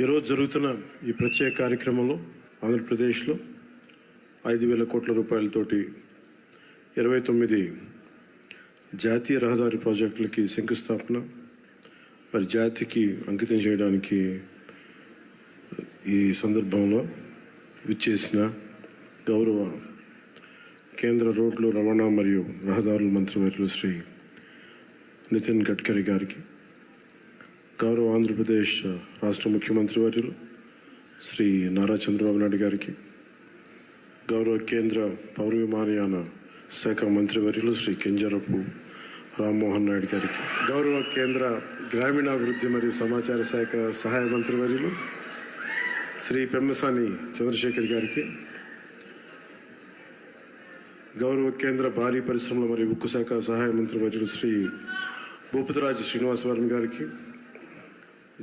ఈరోజు జరుగుతున్న ఈ ప్రత్యేక కార్యక్రమంలో ఆంధ్రప్రదేశ్లో 5,000 కోట్ల రూపాయలతోటి 29 జాతీయ రహదారి ప్రాజెక్టులకి శంకుస్థాపన మరి జాతికి అంకితం చేయడానికి ఈ సందర్భంలో విచ్చేసిన గౌరవ కేంద్ర రోడ్లు రవాణా మరియు రహదారుల మంత్రివర్యులు శ్రీ నితిన్ గడ్కరీ గారికి, గౌరవ ఆంధ్రప్రదేశ్ రాష్ట్ర ముఖ్యమంత్రి వర్యులు శ్రీ నారా చంద్రబాబు నాయుడు గారికి, గౌరవ కేంద్ర పౌర విమానయాన శాఖ మంత్రివర్యులు శ్రీ కింజరపు రామ్మోహన్ నాయుడు గారికి, గౌరవ కేంద్ర గ్రామీణాభివృద్ధి మరియు సమాచార శాఖ సహాయ మంత్రివర్యులు శ్రీ పెమ్మసాని చంద్రశేఖర్ గారికి, గౌరవ కేంద్ర భారీ పరిశ్రమల మరియు ఉక్కు శాఖ సహాయ మంత్రివర్యులు శ్రీ భూపతిరాజు శ్రీనివాసవరం గారికి,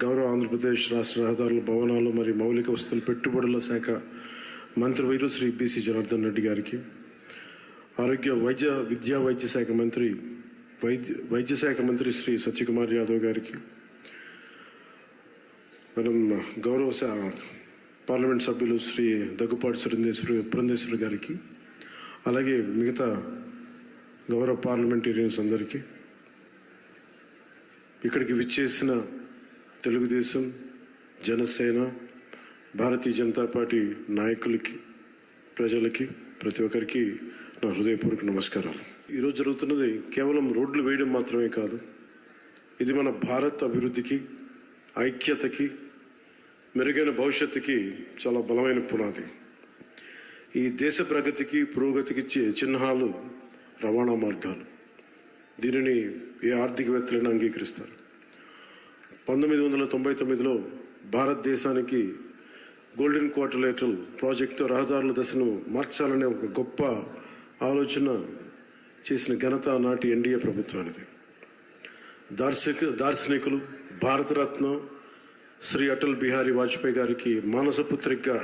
గౌరవ ఆంధ్రప్రదేశ్ రాష్ట్ర రహదారుల భవనాలు మరియు మౌలిక వసతుల పెట్టుబడుల శాఖ మంత్రివర్యులు శ్రీ బీసీ జనార్దన్ రెడ్డి గారికి, ఆరోగ్య వైద్య శాఖ మంత్రి వైద్య శాఖ మంత్రి శ్రీ సత్యకుమార్ యాదవ్ గారికి, మనం గౌరవ పార్లమెంట్ సభ్యులు శ్రీ దగ్గుపాటి పురంధేశ్వరి గారికి, అలాగే మిగతా గౌరవ పార్లమెంటేరియన్స్ అందరికీ, ఇక్కడికి విచ్చేసిన తెలుగుదేశం, జనసేన, భారతీయ జనతా పార్టీ నాయకులకి, ప్రజలకి, ప్రతి ఒక్కరికి నా హృదయపూర్వక నమస్కారాలు. ఈరోజు జరుగుతున్నది కేవలం రోడ్లు వేయడం మాత్రమే కాదు, ఇది మన భారత్ అభివృద్ధికి, ఐక్యతకి, మెరుగైన భవిష్యత్తుకి చాలా బలమైన పునాది. ఈ దేశ ప్రగతికి, పురోగతికి చిహ్నాలు రవాణా మార్గాలు. దీనిని ఏ ఆర్థికవేత్తలను అంగీకరిస్తారు. 1999లో భారతదేశానికి గోల్డెన్ క్వార్టర్లేటరల్ ప్రాజెక్టు రహదారుల దశను మార్చాలనే ఒక గొప్ప ఆలోచన చేసిన ఘనత నాటి ఎన్డీఏ ప్రభుత్వానికి. దార్శనికులు, భారతరత్న శ్రీ అటల్ బిహారీ వాజ్పేయి గారికి మానసపుత్రికగా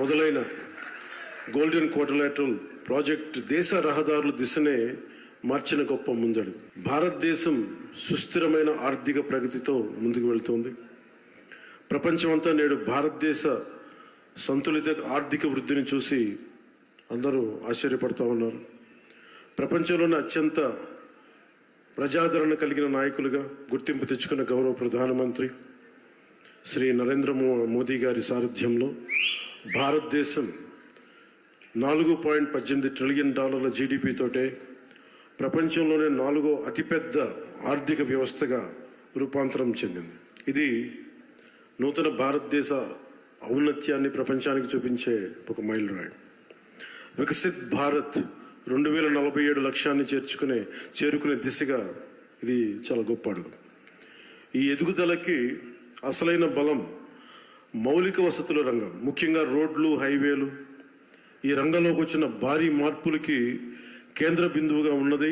మొదలైన గోల్డెన్ క్వార్టర్లేటరల్ ప్రాజెక్ట్ దేశ రహదారుల దిశనే మార్చిన గొప్ప ముందడు. భారతదేశం సుస్థిరమైన ఆర్థిక ప్రగతితో ముందుకు వెళ్తోంది. ప్రపంచమంతా నేడు భారతదేశ సంతులిత ఆర్థిక వృద్ధిని చూసి అందరూ ఆశ్చర్యపడుతూ ఉన్నారు. ప్రపంచంలోని అత్యంత ప్రజాదరణ కలిగిన నాయకులుగా గుర్తింపు తెచ్చుకున్న గౌరవ ప్రధానమంత్రి శ్రీ నరేంద్ర మోదీ గారి సారథ్యంలో భారతదేశం $4.18 ట్రిలియన్ జీడిపితోటే ప్రపంచంలోనే 4వ అతిపెద్ద ఆర్థిక వ్యవస్థగా రూపాంతరం చెందింది. ఇది నూతన భారతదేశ ఔన్నత్యాన్ని ప్రపంచానికి చూపించే ఒక మైలురాయి. వికసిత్ భారత్ 2047 లక్ష్యాన్ని చేరుకునే దిశగా ఇది చాలా గొప్ప అడుగు. ఈ ఎదుగుదలకి అసలైన బలం మౌలిక వసతుల రంగం, ముఖ్యంగా రోడ్లు, హైవేలు. ఈ రంగంలోకి వచ్చిన భారీ మార్పులకి కేంద్ర బిందువుగా ఉన్నది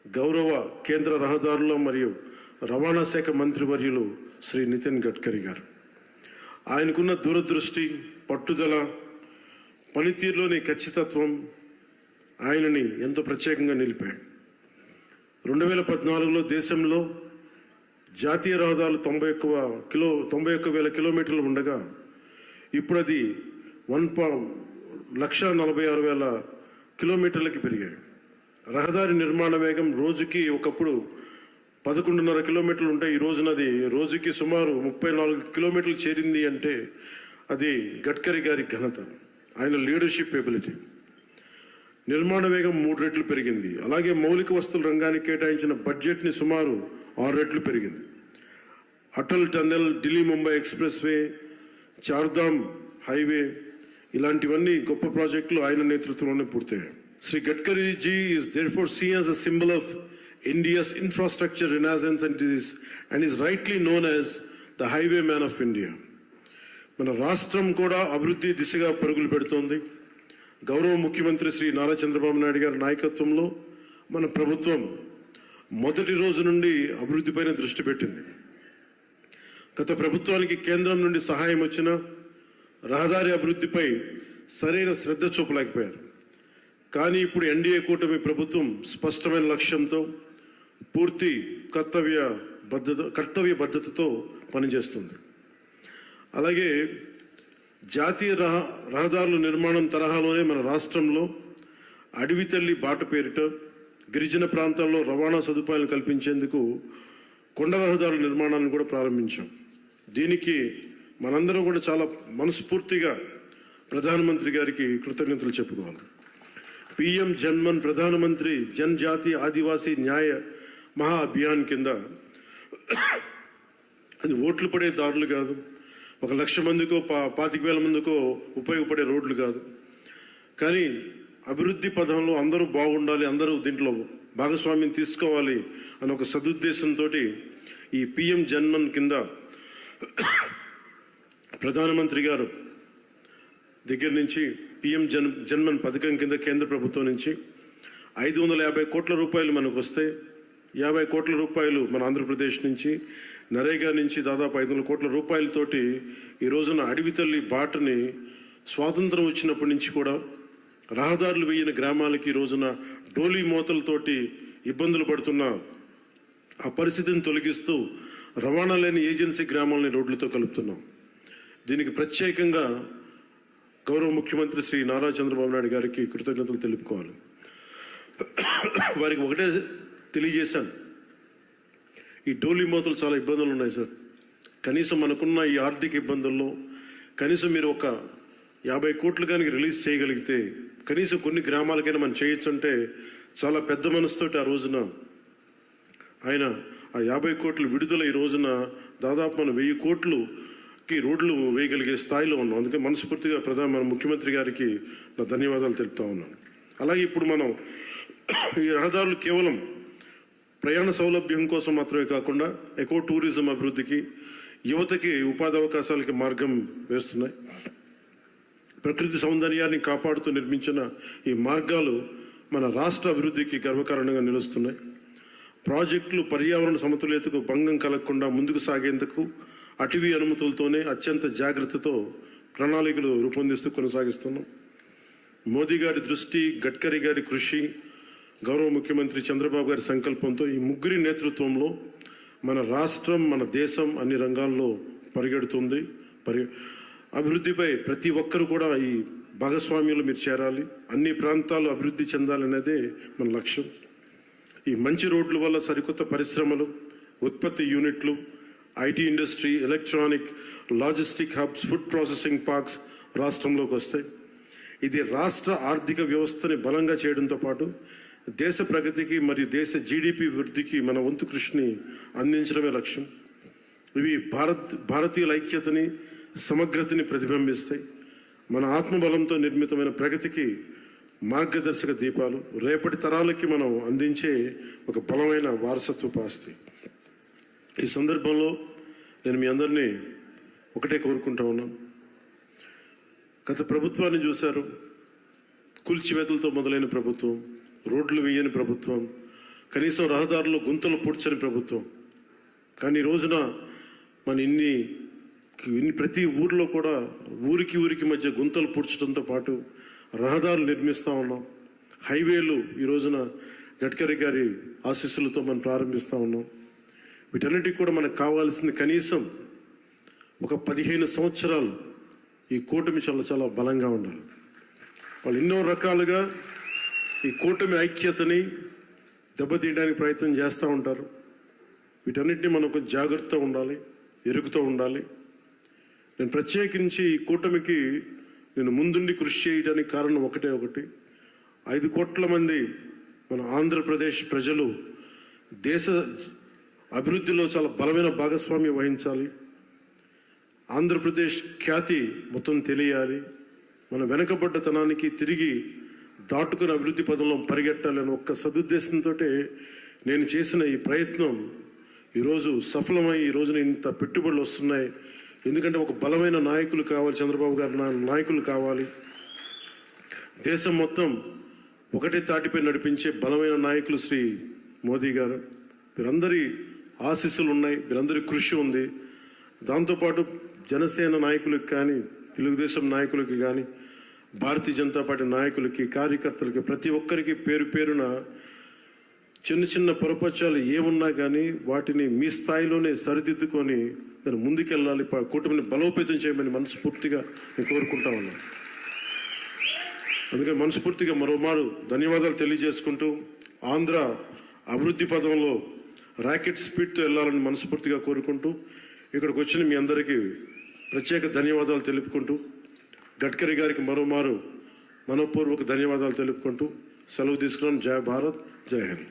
గౌరవ కేంద్ర రహదారుల మరియు రవాణా శాఖ మంత్రివర్యులు శ్రీ నితిన్ గడ్కరీ గారు. ఆయనకున్న దూరదృష్టి, పట్టుదల, పనితీరులోని ఖచ్చితత్వం ఆయనని ఎంతో ప్రత్యేకంగా నిలిపాడు. 2014లో దేశంలో జాతీయ రహదారులు 91,000 కిలోమీటర్లు ఉండగా ఇప్పుడు అది 1,46,000 కిలోమీటర్లకి పెరిగాయి. రహదారి నిర్మాణ వేగం రోజుకి ఒకప్పుడు 11.5 కిలోమీటర్లు ఉంటాయి. ఈ రోజునది రోజుకి సుమారు 34 కిలోమీటర్లు చేరింది అంటే అది గడ్కరీ గారి ఘనత, ఆయన లీడర్షిప్ ఎబిలిటీ. నిర్మాణ వేగం 3 రెట్లు పెరిగింది. అలాగే మౌలిక వస్తువుల రంగానికి కేటాయించిన బడ్జెట్ని సుమారు 6 రెట్లు పెరిగింది. Atal tunnel, Delhi Mumbai expressway, Chardham highway, ఇలాంటివన్నీ గొప్ప ప్రాజెక్టులు ఆయన నేతృత్వంలోనే పూర్తయ్యాయి. Shri Gadkari ji is therefore seen as a symbol of India's infrastructure renaissance and is rightly known as the highway man of India. మన రాష్ట్రం కూడా అభివృద్ధి దిశగా పరుగులు పెడుతోంది. గౌరవ ముఖ్యమంత్రి శ్రీ నారా చంద్రబాబు నాయుడు గారి నాయకత్వంలో మన ప్రభుత్వం మొదటి రోజు నుండి అభివృద్ధిపైన దృష్టి పెట్టింది. గత ప్రభుత్వానికి కేంద్రం నుండి సహాయం వచ్చినా రహదారి అభివృద్ధిపై సరైన శ్రద్ధ చూపలేకపోయారు. కానీ ఇప్పుడు ఎన్డీఏ కూటమి ప్రభుత్వం స్పష్టమైన లక్ష్యంతో పూర్తి కర్తవ్య బద్ధతతో పనిచేస్తుంది. అలాగే జాతీయ రహదారుల నిర్మాణం తరహాలోనే మన రాష్ట్రంలో అడవి తల్లి బాట పేరిట గిరిజన ప్రాంతాల్లో రవాణా సదుపాయాలు కల్పించేందుకు కొండ రహదారుల నిర్మాణాన్ని కూడా ప్రారంభించాం. దీనికి మనందరం కూడా చాలా మనస్ఫూర్తిగా ప్రధానమంత్రి గారికి కృతజ్ఞతలు చెప్పుకోవాలి. పిఎం జన్మన్ ప్రధానమంత్రి జనజాతి ఆదివాసీ న్యాయ మహా అభియాన్ కింద అది ఓట్లు పడే దారులు కాదు, 1,00,000 మందికో 25,000 మందికో ఉపయోగపడే రోడ్లు కాదు. కానీ అభివృద్ధి పథంలో అందరూ బాగుండాలి, అందరూ దీంట్లో భాగస్వామ్యం తీసుకోవాలి అనే ఒక సదుద్దేశంతో ఈ పిఎం జన్మన్ కింద ప్రధానమంత్రి గారు దగ్గర నుంచి పిఎం జన్మన్ పథకం కింద కేంద్ర ప్రభుత్వం నుంచి 550 కోట్ల రూపాయలు మనకు వస్తే 50 కోట్ల రూపాయలు మన ఆంధ్రప్రదేశ్ నుంచి, నరేగా నుంచి దాదాపు 500 కోట్ల రూపాయలతోటి ఈ రోజున అడవి తల్లి బాటని స్వాతంత్రం వచ్చినప్పటి నుంచి కూడా రహదారులు వేయని గ్రామాలకి ఈ రోజున డోలీ మోతలతోటి ఇబ్బందులు పడుతున్న ఆ పరిస్థితిని తొలగిస్తూ రవాణా లేని ఏజెన్సీ గ్రామాలని రోడ్లతో కలుపుతున్నాం. దీనికి ప్రత్యేకంగా గౌరవ ముఖ్యమంత్రి శ్రీ నారా చంద్రబాబు నాయుడు గారికి కృతజ్ఞతలు తెలుపుకోవాలి. వారికి ఒకటే తెలియజేశాను, ఈ డోలీ మోతలు చాలా ఇబ్బందులు ఉన్నాయి సార్. కనీసం మనకున్న ఈ ఆర్థిక ఇబ్బందుల్లో కనీసం మీరు ఒక 50 కోట్లు కానీ రిలీజ్ చేయగలిగితే కనీసం కొన్ని గ్రామాలకైనా మనం చేయొచ్చు అంటే చాలా పెద్ద మనసుతోటి ఆ రోజున ఆయన ఆ 50 కోట్లు విడుదల ఈ రోజున దాదాపు మనం 1000 కోట్లుకి రోడ్లు వేయగలిగే స్థాయిలో ఉన్నాం. అందుకే మనస్ఫూర్తిగా మన ముఖ్యమంత్రి గారికి నా ధన్యవాదాలు తెలుపుతా ఉన్నాను. అలాగే ఇప్పుడు మనం ఈ రహదారులు కేవలం ప్రయాణ సౌలభ్యం కోసం మాత్రమే కాకుండా ఎకో టూరిజం అభివృద్ధికి, యువతకి ఉపాధి అవకాశాలకి మార్గం వేస్తున్నాయి. ప్రకృతి సౌందర్యాన్ని కాపాడుతూ నిర్మించిన ఈ మార్గాలు మన రాష్ట్ర అభివృద్ధికి గర్వకారణంగా నిలుస్తున్నాయి. ప్రాజెక్టులు పర్యావరణ సమతుల్యతకు భంగం కలగకుండా ముందుకు సాగేందుకు అటవీ అనుమతులతోనే అత్యంత జాగ్రత్తతో ప్రణాళికలు రూపొందిస్తూ కొనసాగిస్తున్నాం. మోదీ గారి దృష్టి, గడ్కరీ గారి కృషి, గౌరవ ముఖ్యమంత్రి చంద్రబాబు గారి సంకల్పంతో ఈ ముగ్గురి నేతృత్వంలో మన రాష్ట్రం, మన దేశం అన్ని రంగాల్లో పరిగెడుతుంది. అభివృద్ధిపై ప్రతి ఒక్కరు కూడా ఈ భాగస్వామ్యంలో మీరు చేరాలి, అన్ని ప్రాంతాలు అభివృద్ధి చెందాలనేదే మన లక్ష్యం. ఈ మంచి రోడ్ల వల్ల సరికొత్త పరిశ్రమలు, ఉత్పత్తి యూనిట్లు, IT industry, electronic, logistic hubs, food processing parks రాష్ట్రంలోకి వస్తాయి. ఇది రాష్ట్ర ఆర్థిక వ్యవస్థని బలంగా చేయడంతో పాటు దేశ ప్రగతికి మరియు దేశ జీడిపి వృద్ధికి మన వంతు కృషిని అందించడమే లక్ష్యం. ఇవి భారతీయుల ఐక్యతని, సమగ్రతని ప్రతిబింబిస్తాయి. మన ఆత్మబలంతో నిర్మితమైన ప్రగతికి మార్గదర్శక దీపాలు, రేపటి తరాలకి మనం అందించే ఒక బలమైన వారసత్వపు ఆస్తి. ఈ సందర్భంలో నేను మీ అందరినీ ఒకటే కోరుకుంటా ఉన్నాను. గత ప్రభుత్వాన్ని చూశారు, కూల్చివేతలతో మొదలైన ప్రభుత్వం, రోడ్లు వేయని ప్రభుత్వం, కనీసం రహదారుల్లో గుంతలు పూడ్చని ప్రభుత్వం. కానీ ఈ రోజున మన ఇన్ని ప్రతి ఊరిలో కూడా ఊరికి మధ్య గుంతలు పూడ్చడంతో పాటు రహదారులు నిర్మిస్తూ ఉన్నాం. హైవేలు ఈ రోజున గడ్కరీ గారి ఆశీస్సులతో మనం ప్రారంభిస్తూ ఉన్నాం. వీటన్నిటికీ కూడా మనకు కావాల్సింది కనీసం ఒక 15 సంవత్సరాలు ఈ కూటమి చాలా బలంగా ఉండాలి. వాళ్ళు ఎన్నో రకాలుగా ఈ కూటమి ఐక్యతని దెబ్బతీయడానికి ప్రయత్నం చేస్తూ ఉంటారు. వీటన్నిటిని మనం కొంచెం జాగ్రత్తగా ఉండాలి, ఎరుగుతూ ఉండాలి. నేను ప్రత్యేకించి ఈ కూటమికి నేను ముందుండి కృషి చేయడానికి కారణం ఒకటి 5 కోట్ల మంది మన ఆంధ్రప్రదేశ్ ప్రజలు దేశ అభివృద్ధిలో చాలా బలమైన భాగస్వామ్యం వహించాలి. ఆంధ్రప్రదేశ్ ఖ్యాతి మొత్తం తెలియాలి. మన వెనకబడ్డతనానికి తిరిగి దాటుకుని అభివృద్ధి పదంలో పరిగెట్టాలని ఒక్క సదుద్దేశంతో నేను చేసిన ఈ ప్రయత్నం ఈరోజు సఫలమై ఈ రోజున ఇంత పెట్టుబడులు వస్తున్నాయి. ఎందుకంటే ఒక బలమైన నాయకులు కావాలి, చంద్రబాబు గారు నాయకులు కావాలి. దేశం మొత్తం ఒకటే తాటిపై నడిపించే బలమైన నాయకులు శ్రీ మోదీ గారు. వీరందరి ఆశీస్సులు ఉన్నాయి, వీరందరి కృషి ఉంది. దాంతోపాటు జనసేన నాయకులకు కానీ, తెలుగుదేశం నాయకులకి కానీ, భారతీయ జనతా పార్టీ నాయకులకి, కార్యకర్తలకి, ప్రతి ఒక్కరికి పేరు పేరున చిన్న చిన్న పొరపచ్చాలు ఏమున్నా కానీ వాటిని మీ స్థాయిలోనే సరిదిద్దుకొని నేను ముందుకెళ్ళాలి, కూటమిని బలోపేతం చేయమని మనస్ఫూర్తిగా నేను కోరుకుంటా ఉన్నాను. అందుకని మనస్ఫూర్తిగా మరోమారు ధన్యవాదాలు తెలియజేసుకుంటూ ఆంధ్ర అభివృద్ధి పదంలో రాకెట్ స్పీడ్తో వెళ్ళాలని మనస్ఫూర్తిగా కోరుకుంటూ ఇక్కడికి వచ్చిన మీ అందరికీ ప్రత్యేక ధన్యవాదాలు తెలుపుకుంటూ గడ్కరీ గారికి మరోమారు మనపూర్వక ధన్యవాదాలు తెలుపుకుంటూ సెలవు తీసుకున్నాను. జై భారత్, జై హింద్.